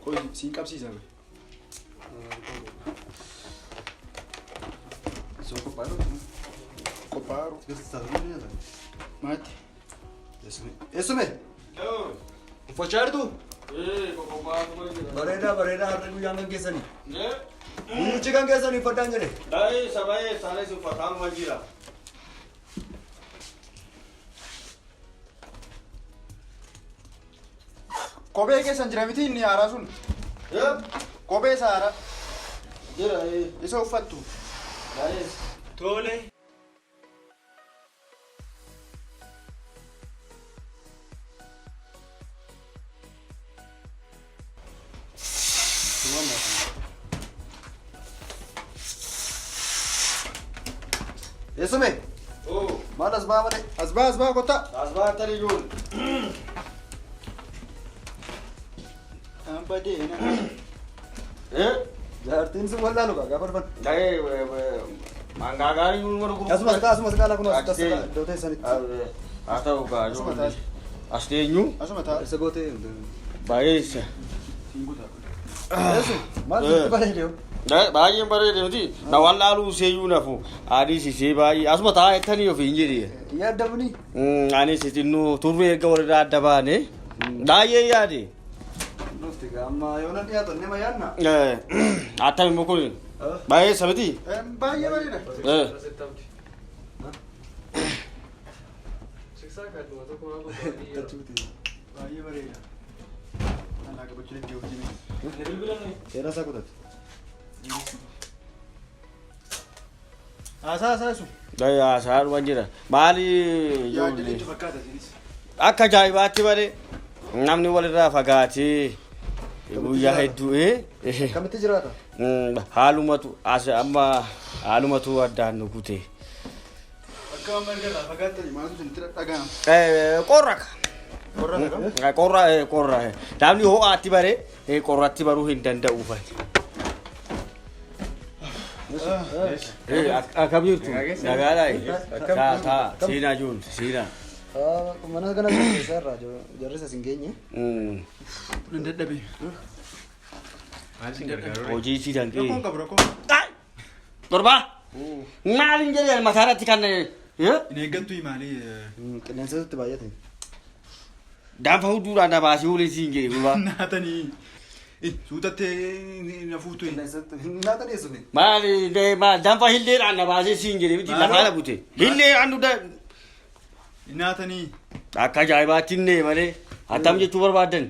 कोई सीन कब सी जावे Sono coparo. Coparo. Che sta dormendo? Mate Eso me. Ufacciare tu? Coparo. Bareda harre guyaan kan keessani. Ne? Guyyichi kan keessani fadhaan jedhe. Dai sabai sale su fatam majira. kophee keessan jira miti inni haaraa sun kophee isa haaraa Jira isa uffattu dai tole Eso me. Oh Maal asbaa malee. asbaa kotta asba tariyun ambadeena Jaartiin sun wallaalu gaafa dhufan. dai mangagari yun mo ko Asumas gaala kun as dootee sanitti. atau ka Asuma taate. astenyu asuma taa Isa gootee. baisa Eso. Maal sitti bareedee. dai baay'een bareede miti na wallaalu seeyyuu nafu adii sisee baay'ee asuma taa ettanii of hin jedhee Yaadamni. ani sitinnu turre erga warra adda baane baay'ee yaade Nufti amma yoona dhiyaatan nama yaadna. attami mukun baay'ee sabati baay'ee bareeda baay'ee bareeda anaa qabachuu danda'u hojii Seera isaa kutate. haasaa sun daya saarwan jira maali yaadanii fakkaata isinis akka ajaa'ibaatti malee namni walirraa fagaatee guyyaa hedduu Kamitti jiraata? haalumatu as amma haalumatu addaan nu kute akka amma irraa fagaattanii maaltu isinitti dhaga'ama qorraka qorra qorra namni ho'aatti bare qorratti baruu hin danda'u fati akkam jirtu nagaadhaa taa siinaa jiruun siinaa Mana kana keessa irraa jarri isa sin geenye. nan dadhabe hojii si danqee rakkoon qabu rakkoon torbaa maalin jedhee mataarratti kan hin eeggattu maalii Qilleensatti baay'ate. daanfa huduudhaan na baasee olee siin jedhe gurbaa naatanii suutattee na fuutu Qilleensatti naata dhiyeessuuf. maali daanfa hilleedhaan na baasee siin jedhe miti lafaana bute hillee annu naatanii akka ajaa'ibaatti illee malee attam jechuu barbaaddan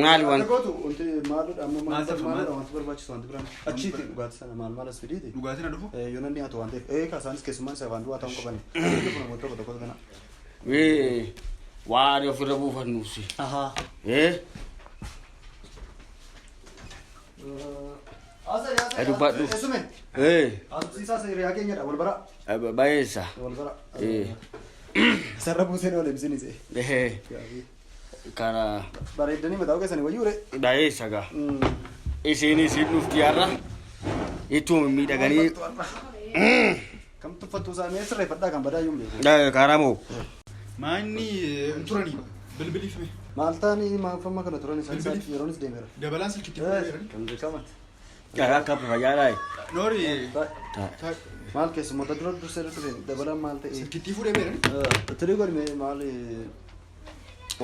maali waan Gootu wanti maaludha amma Maal tafa, maal? wanti barbaachisu wanti biraan. Achiiti dhugaatii sana maal as fidiiti. dhugaatiin na dhufu Yoona dhiyaatu waan ta'eef kaasaanis keessummaan isa waan du'aa ta'uu qaban. Kun namoota tokko tokko kana. waan ofirra buufannuusi Ahaa. dubbadhu. Esume. Asubsiisaa seeriyaa keenyadha wal bara. bayeessa Wal bara. Sarara buuseen wal ibsinis. kana Bareeddanii mataa keessanii wayyuure. bayeessa gaa isiinis hin dhufti har'a ittuma miidhaganii Kam tuffattuu isaa mee sirreeffadhaa kan badaa yuun beeku. karamoo maanni hin turanii bilbiliif mee Maal ta'anii maafamma kana turan isaan yeroonis deemeera. dabalaan silkitti fuudheeran Kan beekaman. akka fayyaadhaa noori Maal keessummoota dura dursee dhufe dabalaan maal ta'e. silkitti fuudheeran Tirii godhime maal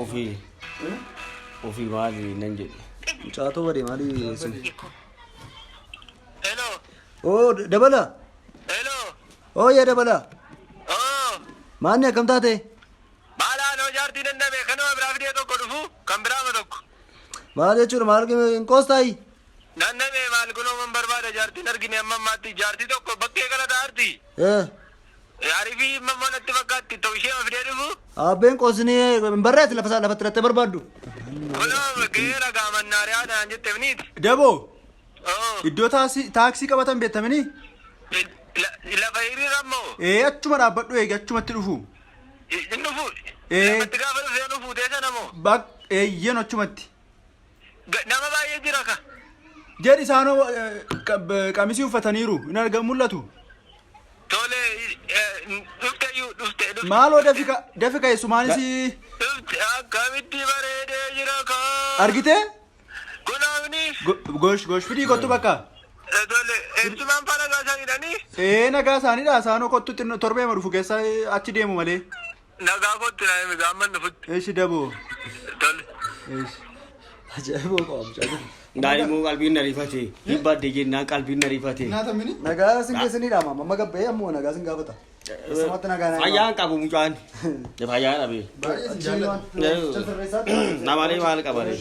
ofii maali nan jedhe caatoo badee maali sun. Hello. Oo dabala. Hello. Oo yaa dabala. Oh. Maanni akkam taate? Maala no jaartii dandame kanuma biraa fidee tokko dhufu kan biraama tokko. Maal jechuudha maal hin qoostaayi? Dandame maal kunoo man barbaada jaartiin argine amma ammaatti jaartii tokko bakkee kana taa'arti. Arifii mammoo natti fakkaatti ta'u ishee fidee dhufu. Abbeen qoosni hin barreeti lafa lafatti lattee barbaaddu. Kunoo geera gaamannaariyaa naan jetteef niiti. daboo Oh. iddoo taaksii qabatan beektamanii Lafa hiriirammoo. achuma dhaabbadhu eegi achumatti dhufu Hin dhufu. Eh. Lafatti gaafa dhufee dhufu teessa namoo. eeyyen achumatti Nama baay'ee jira ka. jedhi isaanoo qamisii uffataniiru hin argamu mul'atu. Tole dhufte. Maaloo dafi keessumaanis akkamitti bareedee jira kaa. Argite? Kunaafni. Gosh fidii kottu bakka. Tole ibsumaan faana gaasaa hidhanii. Nagaa isaaniidha isaanoo kottutti torbee dhufu keessa achi deemu malee. Nagaa kottu naa himi gaamman dhufutti. Eeshi daboo. Tole. Ajaa'iboo qabu. Daa'immoo qalbiin na rifate. Hibbadde jennaan qalbiin na rifate. Nagaa sin keessaniidha amma gabbee ammoo nagaa sin gaafata. Samatti nagaa naa. Fayyaan qabu mucaan. Fayyaan dhabe. Namalee maal qabare?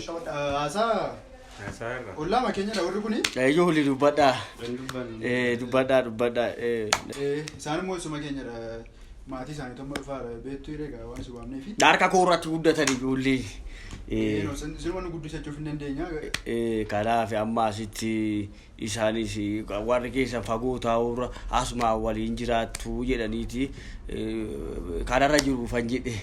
Ollaa makeenyadha warri kuni. Ijoo hulli dubbadhaa. Dubbadhaa. Isaan immoo isuma keenyadha. Maatii isaanii tomma dhufaadha. Beektuu egaa waan si waamneefi. Harka koorratti guddatan ijoollee. Sirbanni guddisachuuf hin dandeenya. Kanaaf amma asitti isaanis warri keessa fagoo taa'urra asuma waliin jiraattu jedhaniiti kanarra jiru fan jedhe.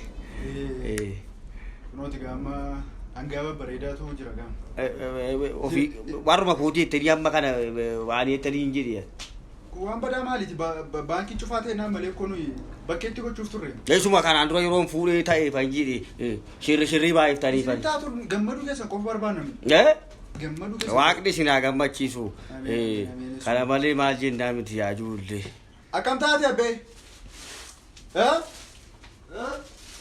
Kunooti gaama hangaaba bareedaatu jira gaama. Ofii warruma kootii jettanii amma kana waan jettanii hin jedhe. Waan badaa maaliiti baankii cufaa ta'e naan malee kun bakkeetti gochuuf turre. Eessuma kanaan dura yeroon fuudhee ta'e fan jedhe shirrii baay'iftanii fan. Taatu gammaduu keessa qofa barbaannamu. Gammaduu keessa. Waaqni sinaa gammachiisu. Kana malee maal jennaa miti yaa ijoollee. Akkam taate abbee?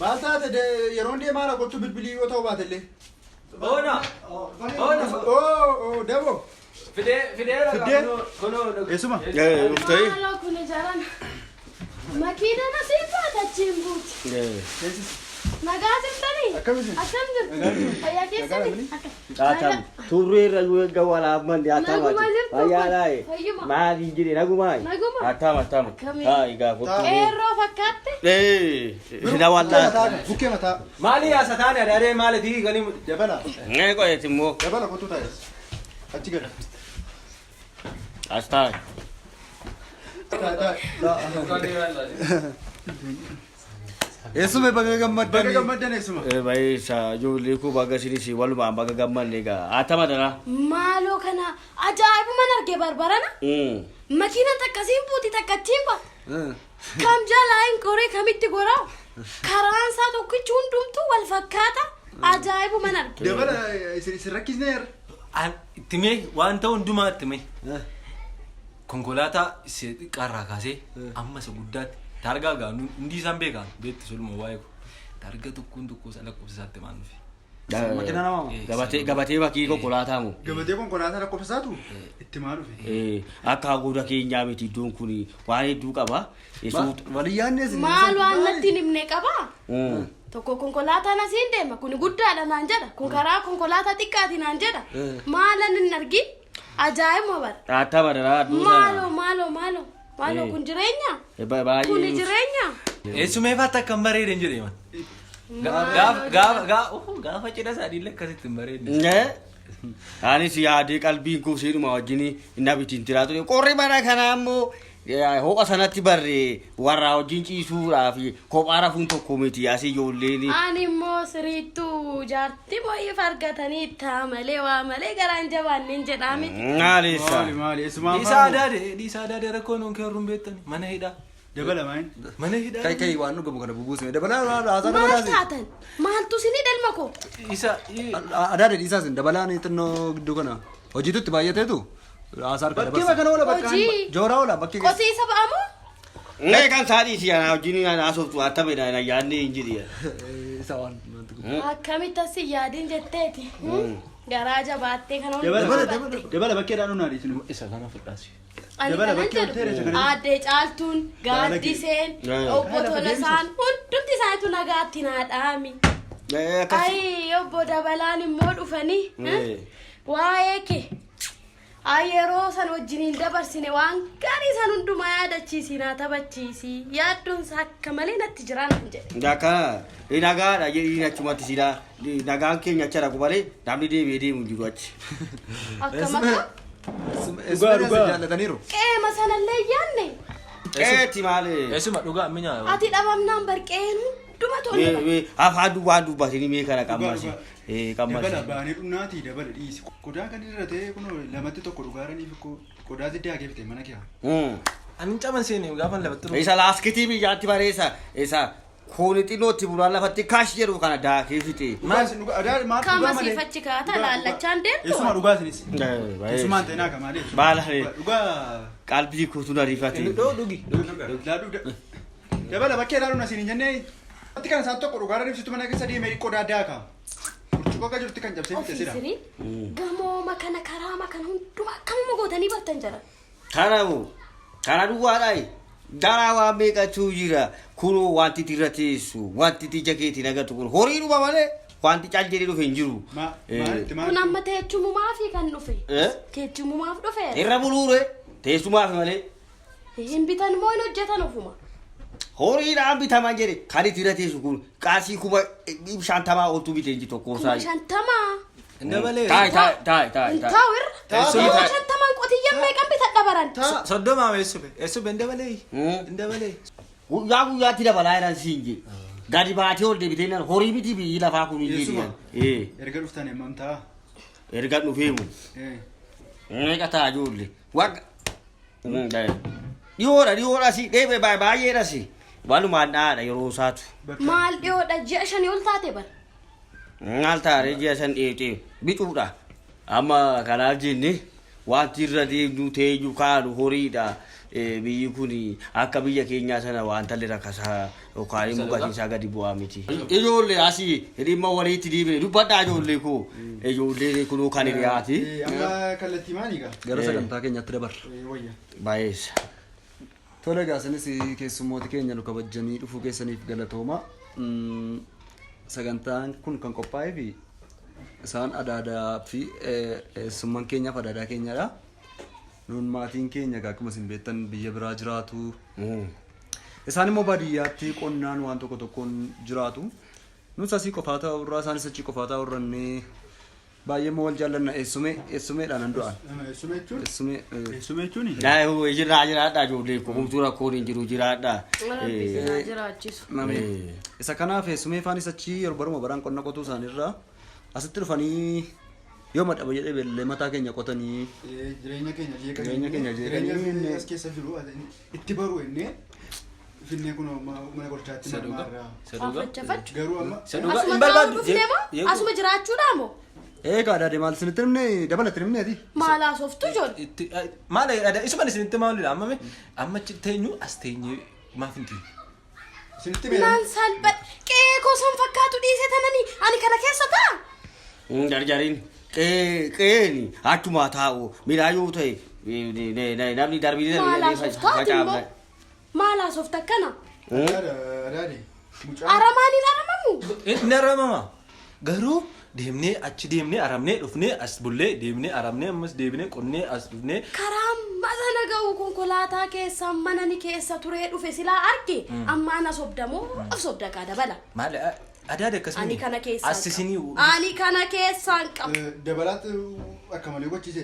Maal taate yeroon deemaa gochuu bilbilii yoo ta'u baatellee. Bona. Dabo. Fidee. Eessuma. Uftee. Maaloo kun ijaaran makiina nasiin baatachiin buuti. Nagaa jirtanii? Akkam jirtu? Fayyaa keessanii? Taatam turree irra yoo eegga walaaf manni atama. Fayyaa laa'e. Maal hin jedhe nagumaay. Atama. Egaa kottu. Qeerroo fakkaatte? Na wallaa. Bukkee mataa. Maali yaasa taane adaadee maalitii ganii Dabala. Qo'eeti immoo. Dabala kottu taa'e. Achi gala. As taa'e. Eessuma bakka gammaddan. Bakka gammaddan eessuma. Baay'isa ijoollee koo bakka isinis walumaan bakka gammanne egaa atama dana. Maaloo kana ajaa'ibuman argee barbarana? Makiina takkasiin buuti takkachiin ba? Kam jalaa hin qoree kamitti goraa? Karaan isaa tokkichi hundumtuu wal fakkaata. Ajaa'ibuman argee. Dabala isin rakkisneera. Ittime waan ta'u hundumaa ittime. Konkolaataa qarraa kaasee amma isa guddaatti targaa gaanu hundi isaan beekan beetti suluma waa'ee targa tokkoon lakkoofsaatti maan dhufe. Makiina namaa. Gabatee bakii konkolaataa moo? Gabatee konkolaataa lakkoofsaatu itti maa dhufe. Akka haguuda keenyaa miti iddoon kun waan hedduu qaba. Waliyyaannes. Maal waan natti himne qabaa? Tokko konkolaataan asiin deema kun guddaadha naan jedha kun karaa konkolaataa xiqqaati naan jedha maalan hin argin ajaa'ibuma bara. Atama dana. Maaloo kun jireenya? Kun jireenya? Eessumeefaatti akkam bareeden jedhee man. Gaafa cidha isaaniillee akkasitti hin bareedne. Anis yaadee qalbiin koo seeduma wajjin inni bitiin tiraatu qorri mana kanaa immoo ho'a sanatti barree warraa wajjin ciisuudhaaf kophaa rafuun tokko miti asii ijoolleen. Ani immoo siriittuu jaartii moo'ii fargatanii itti malee waa malee garaan jabaanneen jedhaa miti. Maali Dhiisaa adaadee rakkoo nuun keerruun beektani mana hidhaa. Dabala maal? Mana hidhaa. Kai waan nu gabu kana bubuusime dabalaa haasaa Maal dabalaasi. taatan? Maaltu sinii dhalma koo? Adaadee dhiisaasin dabalaan xinnoo gidduu kana hojiitutti baay'ateetu haasaa harka Bakkee dabarsa. bakka oola bakka. Hojii Jooraa oola bakkee keessa. qotiisa ba'amoo? Kan saadhiisi wajjin haasoftu atame yaadnee hin jedhe. Isa waan. Akkamitti asi yaadiin jetteeti? Garaa jabaattee kana Dabala bakkeedhaan hunaa dhiisinu. Isa kana fudhaasi. ani kanan jedhu aadde caaltuun gaaddiseen obbo Tolasaan hundumti isaaniitu nagaatti naa dhaami. Ay obbo Dabalaan immoo dhufanii waa'ee kee yeroo san wajjiniin dabarsine waan gaarii san hundumaa yaadachiisinaa taphachiisi yaaddoon isaa akka malee natti jiraan jedhe. Dakka nagaadha jedhii achumatti silaa nagaan keenya achi dhaqu malee namni deemee deemu jiru achi. Akkam akka dhugaa jaallataniiru. qeema sanallee yaanne. Qeeti malee. Eesuma dhugaa minyaa. Ati dhabamnaan barqeen hunduma tole. Afaan duwwaan dubbatanii mee kana qammasi. qammas. Dabala baanee dhunnaati dabala dhiisi. Qodaa kan irra ta'e kun lamatti tokko dhugaaraniif qodaa ziddaa geeffite mana kee. Ani caban seene gaafan lafattu. Isa laaskitii biyyaatti bareessa isa Kuni xinootti bulaan lafatti kaash jedhu kana daakee fite. Kama siifachi kaata laallachaan deemtu. Eessuma dhugaatinis. Eessumaan ta'e naa kamaalee. Baala dhugaa qalbii kuutu na rifate. Dhugi. Dabala bakkee ilaaluun asiin hin jennee. Ati kan isaan tokko dhugaarra ibsitu mana keessa deemee qodaa daaka. Burcuqoo akka jirti kan cabsee fite sira. Gamooma kana karaama kana hundumaa akkamuma gootanii battan jira. Kana duwwaadhaayi. Dara waan beekachuu jira kunoo wanti irra teessu wanti jakeetiin agatu kun horii dhuba malee wanti caljedhee dhufe hin jiru. Kun amma teechumumaa fi kan dhufe. Teechumumaaf dhufe. Irra buluure teessumaaf malee. Hin bitan moo hin hojjetan ofuma. Horiidhaan bitaman jedhe kan itti irra teessu kun qaasii 50 oltu bitee inji tokko isaa. 50. Indabale. Tai. Tawir. 50 qotiyyaan meeqan bitadha baran. Soddoma eessube indabale. Indabale. Guyyaatti dabalaa jiran siinje. Gadi baatee ol deebitee horii miti biyyi lafaa kun hin jedhan. Erga dhuftan hemmam ta'a. Erga dhufeemu. Meeqa ta'a ijoollee. Waaqa. Dhiyoodha si dheebee baay'eedha si. Walumaan dhaadha yeroo isaatu. Maal dhiyoodha ji'a 5 ol taate bara. Maal taaree ji'a 5 dheedhee bituudha. Amma kanaaf jenne wanti irra deemnu teenyu kaanu horiidha. Biyyi kun akka biyya keenyaa sana wanta illee rakkasaa yookaan mukatiin isaa gadi bu'aa miti. Ijoollee asii dhimma walitti dhiibee dubbadhaa ijoollee koo. Ijoollee kunuu kan hiriyaati. Amma kallattii maaliigaa? Gara sagantaa keenyatti dabarra. Baay'eessa. Tole gaasinis keessummooti keenya nu kabajanii dhufuu keessaniif galatooma. Sagantaan kun kan qophaa'ee fi isaan adaadaa fi summan keenyaaf adaadaa keenyadha. Nuun maatiin keenya akkuma isin beektan biyya biraa jiraatu. Isaan immoo baadiyyaatti qonnaan waan tokko tokkoon jiraatu. Nus asii qofaa ta'urraa isaanis achii qofaa ta'urrannee baay'ee immoo wal jaallanna eessumeedhaan an du'an. Eessume jechuun. Jiraadhaa ijoollee kumtuu rakkoon hin jiru jiraadhaa. Isa kanaaf eessumee faanis achii yeroo baruma baraan qonna qotuu isaaniirraa asitti dhufanii yoo madhaba jedhee beellee mataa keenya qotanii jireenya keenya jeeqanii as keessa jiru itti baruu innee finnee kun mana qorichaatti marmaarraa garuu amma asuma jiraachuudhaa moo? Eegaa daadee maal isinitti himne dabalatti himneeti. Maalaa sooftu ijoollee. Maal isumaan isinitti maalidha amma teenyu as teenyee maaf hin teenyu. Naan salpha qe'ee kosoon fakkaatu dhiisee tananii ani kana keessa ta'a. Jarjariin qe'een achuma taa'u midhaan yoo ta'e namni darbii facaafna. Maalaa soofta akkana? Adaadee. Aramaaniin aramamu? Inni aramama garuu. Deemnee achi deemnee aramnee dhufnee as bullee deemnee aramnee ammas deebinee qonnee as dhufnee karaa masana ga'u konkolaataa keessa manani keessa turee dhufe silaa arge amma ana sobdamoo of sobdakaa dabala. Maal adaade akkasuma ani kana keessaan asisinii ani kana keessaan qabu. Dabalaatti akka malee gochise.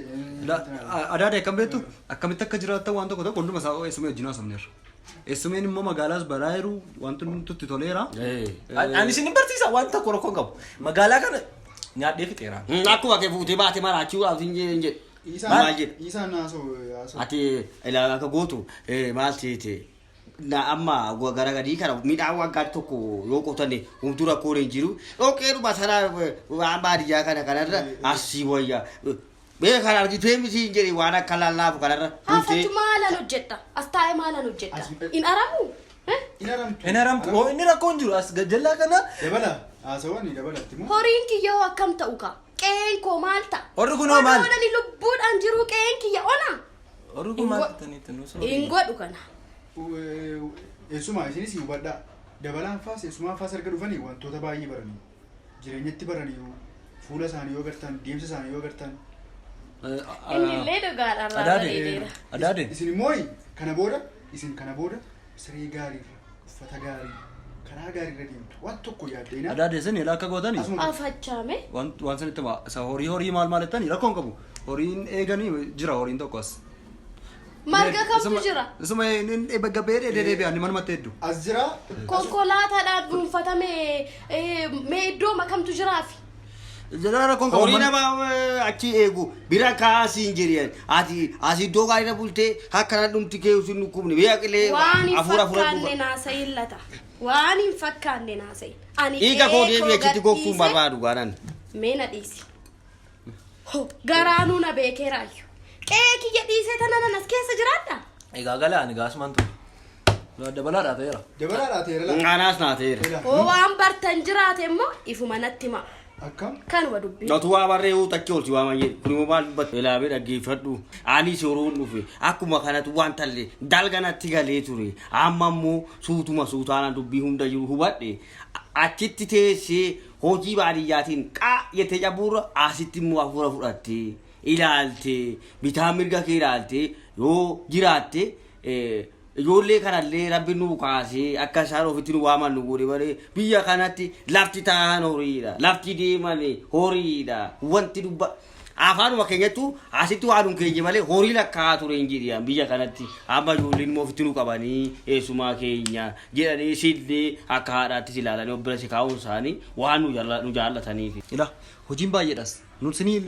Adaade akkam beektu akkamitti akka jiraattan waan tokko tokko hunduma isaa eessumee wajjin haasofneerra. Eessumeen immoo magaalaas balaayiru wanti nutti toleera. Ani isin barsiisa waan tokko rakkoon qabu magaalaa kana nyaadhee fixeera. Akkuma kee fuutee baatee maraachuudhaaf hin jedhe. Maal jedhe? Isaan naasoo. Ati ilaalu akka gootu maal ta'e na amma gara gadii kana midhaan waggaa tokko yoo qotanne humtuu rakkoon hin jiru. Dhoqqeedhuma sana waan baadiyyaa kanarra asii wayyaa. Bee kan argitee miti hin jedhe waan akka lallaafu kanarra. Haafachu maalan hojjedha? As taa'ee maalan hojjedha? In aramu? In aramtu oo inni rakkoon jiru as gajjallaa kana. Dabala haasawanii dabalatti moo? Horiin kiyyoo akkam ta'u ka? Qe'een koo maal ta'a? Horri kunoo maal? Oolani lubbuudhaan jiru qe'een kiyya ona? Horri kun maal ta'aniitu nuus? Hin godhu kana. Eessumaa isinis hubadhaa. Dabalaan faas eessumaa faas erga dhufanii wantoota baay'ee baranii jireenyatti baranii fuula isaanii yoo agartan deemsa isaanii yoo agartan. Innillee dhugaadhaan raawwateera. Adaade. Isin immoo kana booda siree gaariirra uffata gaarii karaa gaariirra deemtu waan tokko yaaddeenaa. Adaade isin ilaa akka gootanii. Afachaame. Waan sanitti isa horii maal jettanii rakkoon qabu. Horiin eeganii jira horiin tokko as. Marga kamtu jira? Isuma gabbee deebi'anii manumatti hedduu. As jira. Konkolaataadhaan dhuunfatame mee iddoo makamtu jiraafi? Jalaala kon Horii nama achi eegu bira kaasii hin jireen. Ati iddoo gaarii na bultee akkana dhumti kee usin nukkubne beeqilee waan hin fakkaanne naasayin lata. Waan hin fakkaanne naasayin. Ani dhiiga koo deebi'ee achitti gogsuun barbaadu gaanan. Meena dhiisi. Garaanuu na beekeeraayu. Qeeki jedhiisee tanan as keessa jiraadha. Egaa galaan gaasumaan ture. Dabalaadhaa ta'eera. Dabalaadhaa ta'eera. Anaas naa ta'eera. Waan bartan jiraate immoo ifuma natti himaa. Akkam? Kanuma dubbii. Natu waa barree takki olti waa mayyee kun immoo maal dubbatu ilaabee dhaggeeffadhu ani soroon dhufe akkuma kanatu waan talle dalganatti galee ture amma immoo suutaana dubbii hunda jiru hubadhe achitti teessee hojii baadiyyaatiin qaa jettee cabuurra asitti immoo hafuura fudhattee ilaaltee bitaa mirga kee ilaaltee yoo jiraatte ijoollee kanallee rabbi nu kaasee akka isaan ofitti nu waaman nu godhe malee biyya kanatti lafti taa'an horiidha lafti deeman horiidha wanti dubba afaanuma keenyattu asitti waanum keenya malee horii lakkaa ture hin jedhan biyya kanatti amma ijoolleen immoo ofitti nu qabanii eessumaa keenya jedhanii sillee akka haadhaattis ilaalanii obbira si kaa'uun isaanii waan nu jaallataniif. Ila hojiin baay'eedhas nuti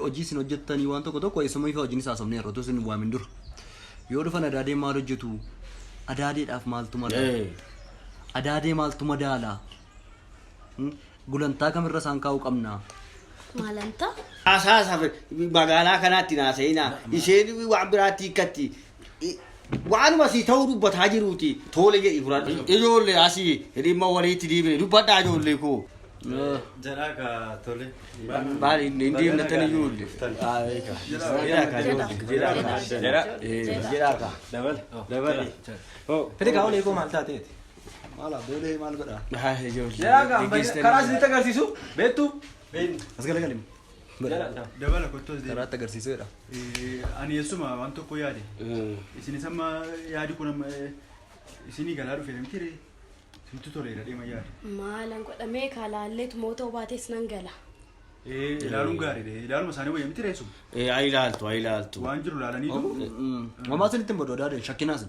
hojii isin hojjettanii waan tokko eessuma ifa hojiin isaa somnee yeroo isin waamin dura. Yoo dhufan adaadee maal hojjetu adaadeedhaaf maaltu madaala adaadee maaltu madaala gulantaa kamirra isaan kaa'uu qabna. Maalantaa? Asaasa magaalaa kanaatti naasa'inaa isheen waan biraatti hiikkatti waanuma si ta'uu dubbataa jiruuti tole jedhi fudhadhu ijoollee asii dhimma waliitti diibee dubbadhaa ijoollee koo. Jaraka tole. Baali inni deemnatan ijoollee. Jaraka. Dabala. Fedhe kaa olee koo maal taateeti? Maala boolee maal godhaa? Jaraka karaa isinitti agarsiisu beektu? As galagalim. Dabala kottoos deema. Karaatti agarsiiseedha. Ani eessuma waan tokko yaade. Isinis amma yaadi kun amma isinii galaa dhufe namtire. Sintu toleera deema yaade. Maalan godhamee kaalaalleetu mootoo baates nan gala. Ilaaluun gaariidha. Ilaaluma isaanii wayya miti reessu. Ilaaltu. Waan jiru ilaalaniitu. Mamaa sinitti hin bodoodaadhe shakkinaas.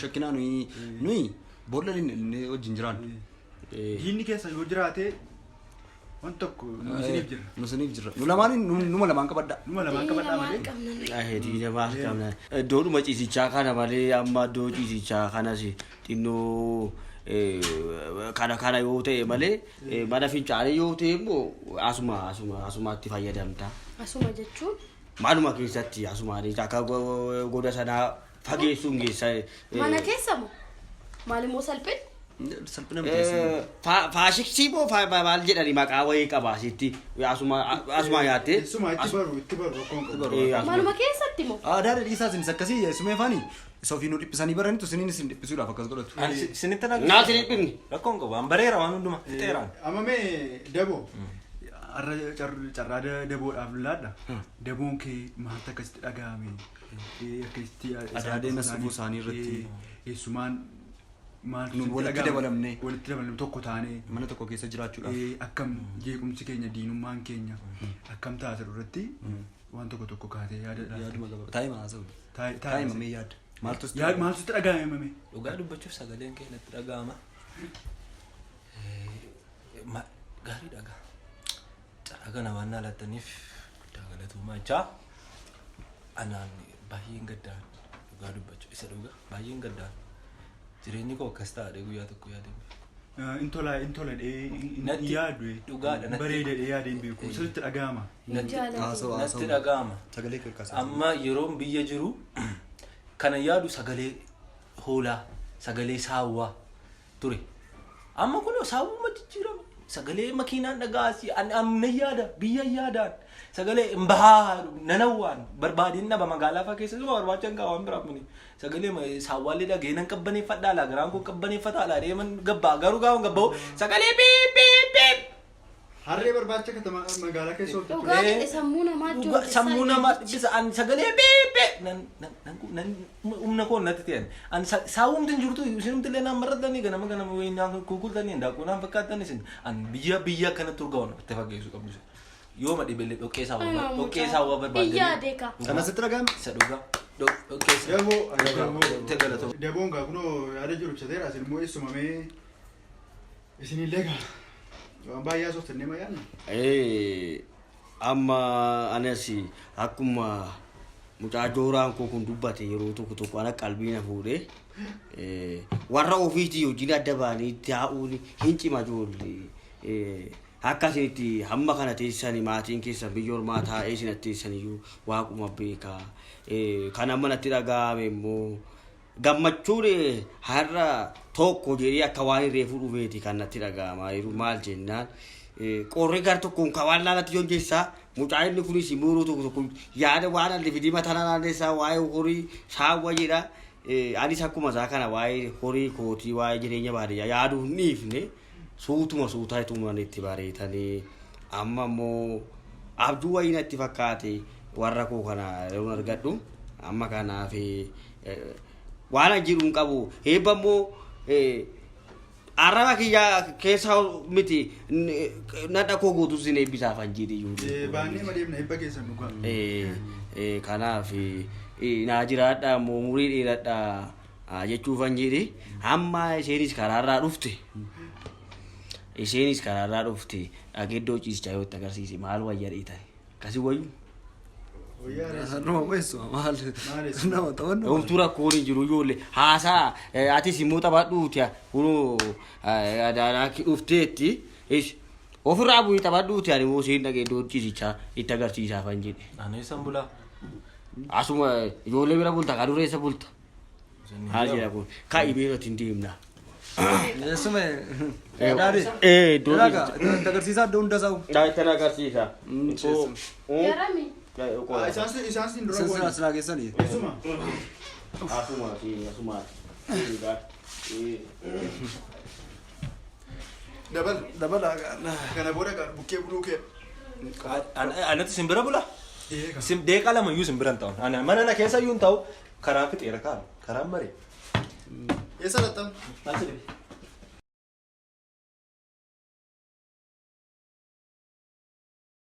Shakkinaa nuyi boolla inni wajjin jiraan. Diinni keessa yoo jiraate waan tokko nusiniif jirra. Nu lamaan numa lamaan qabadda. Numa lamaan qabadhaa malee. Heetii jabaa qabna. Iddoodhuma ciisichaa kana malee amma iddoo ciisichaa kanas xinnoo kana yoo ta'e malee mana fincaanii yoo ta'e immoo asumaatti fayyadamta. Asuma jechuun? Manuma keessatti asumaanii akka goda sanaa fageessuun geessa. Mana keessa moo? Maalimmoo salphee? Salphina faashiksii moo maal jedhani maqaa wayii qabaasitti asuma yaatte. Isuma itti baru rakkoon qabu. Manuma keessatti moo? Aadaa dhiisaa isinis akkasii isuma ifaanii isoofi nu dhiphisanii baranitu isiniin isin dhiphisuudhaaf akkas godhatu. Isinitti Naati dhiphifni. rakkoon qabu an bareera waan hunduma fixeeraan. Amma mee daboo har'a carraa daboodhaaf laadha. Daboon kee maaltu akkasitti dhaga'ame? Akkasitti Adaadeen as dhufuu isaanii irratti eessumaan maal walitti dabalamne tokko taane mana tokko keessa jiraachuudhaaf akkam jeequmsi keenya diinummaan keenya akkam taasisu irratti waan tokko kaatee yaaduma gaba taa'ima haasa'u taa'ima mee yaada maaltu dhaga'ame mame Dhugaa dubbachuuf sagaleen kee natti dhaga'ama. Gaarii dhagaa. Carraa kana waan naalattaniif guddaa galatoomaa jechaa. Anaan baay'een gaddaan dhugaa dubbachuu isa dhugaa baay'een gaddaan. Jireenyi koo akkas ta'adhe guyyaa tokko yaadame. Intola yaadu dhugaadha bareeda yaadeen beeku sirriitti dhaga'ama. Natti dhaga'ama. sagalee kirkaasaa Amma yeroon biyya jiru kana yaadu sagalee hoolaa sagalee saawwaa ture. Amma kun saawwuma jijjiirame sagalee makiinaan dhagaasi amna yaada biyya yaadaan sagalee mbahaa nanawwaan barbaadin dhaba magaalaa fa'aa keessa jiru barbaachan gaawwan biraaf muni sagalee saawwaalee dhagee nan qabbaneeffadhaa laa garaan kun qabbaneeffataa laa deeman gabbaa garuu gaawwan gabba'u sagalee biip. Harree barbaacha katama magaalaa keessa ooltu. Dhugaadha sammuu namaa joogisa. Sammuu namaa dhibbisa an sagalee biip nan humna koo natti ta'an an saawwumti hin jirtu isinumti illee naan marratanii ganama waynaan kukurtanii daakuu naan fakkaatan isin an biyya kanatti urgaa'uun itti fageessu qabdu yoo ma dhibee dhoqqee saawwaa barbaadanii. Biyya adeeka. kanasitti dhaga'ame Isa dhugaa dhoqqee saawwaa. Daboon gaa kunoo yaada jiru ibsateera asin immoo eessumamee isinillee gaa. Baay'ee softannee mayyaanna. Amma anasi akkuma mucaa jooraan koo kun dubbate yeroo tokko ana qalbii na fuudhee warra ofiitii hojiin adda baanii taa'uun hin cima ijoollee. Akkasitti hamma kana teessanii maatiin keessan biyya ormaa taa'ee isin teessaniyyuu waaquma beekaa. Kan amma natti dhaga'ame immoo gammachuun har'a tokko jedhee akka waan reefuu dhufeeti kan natti dhaga'amaa jiru maal jennaan. Qorri gar tokkoon kawaan laalatti yoon keessaa mucaa inni kunis muuruu tokko yaada waan alli fidii mataa naannessaa waa'ee horii saawwa jedha. Anis akkuma isaa kana waa'ee horii kootii waa'ee jireenya baadiyyaa yaaduu hin dhiifne suutuma suutaa itumaan itti bareetanii amma immoo abjuu wayii natti fakkaate warra koo kana yeroo argadhu amma kanaaf waan jiruun qabu heebba immoo arraba kiyya keessa miti nadha koo guutuu sin eebbisaaf hanjiidhiyyuu. Baannee madeemna heebba keessa dhugaa. Kanaaf naa jiraadha immoo umurii dheeradha jechuuf hanjiidhi amma isheenis karaarraa dhufte. Isheenis karaarraa dhufte dhageeddoo ciisichaa yoo itti agarsiise maal wayya dhiitan akkasii wayyuu. Nama weessu maal nama ta'an. Omtuu rakkoon hin jiru ijoollee haasaa atis immoo taphadhuuti kunoo dhufteetti ofirraa bu'ii taphadhuuti ani immoo isheen dhageeddoo ciisichaa itti agarsiisaaf hin jedhe. Ani san bulaa. Asuma ijoollee bira bulta kadureessa bulta. Haal jedha kun kaa'i beelatti hin deemna. Yesume. Dolaga. Agarsiisa adda hunda isaa'u. Daaitan agarsiisa. Yarami. Isaan sin dura Sasira sila keessanii. Isuma. Asuma. Dabala kana booda bukkee buluu kee. Anatti simbira bula. Deeqa lama iyyuu simbiran ta'u. Mana na keessa iyyuu hin ta'u karaa fixeera karaa maree. Eessa laxxamu?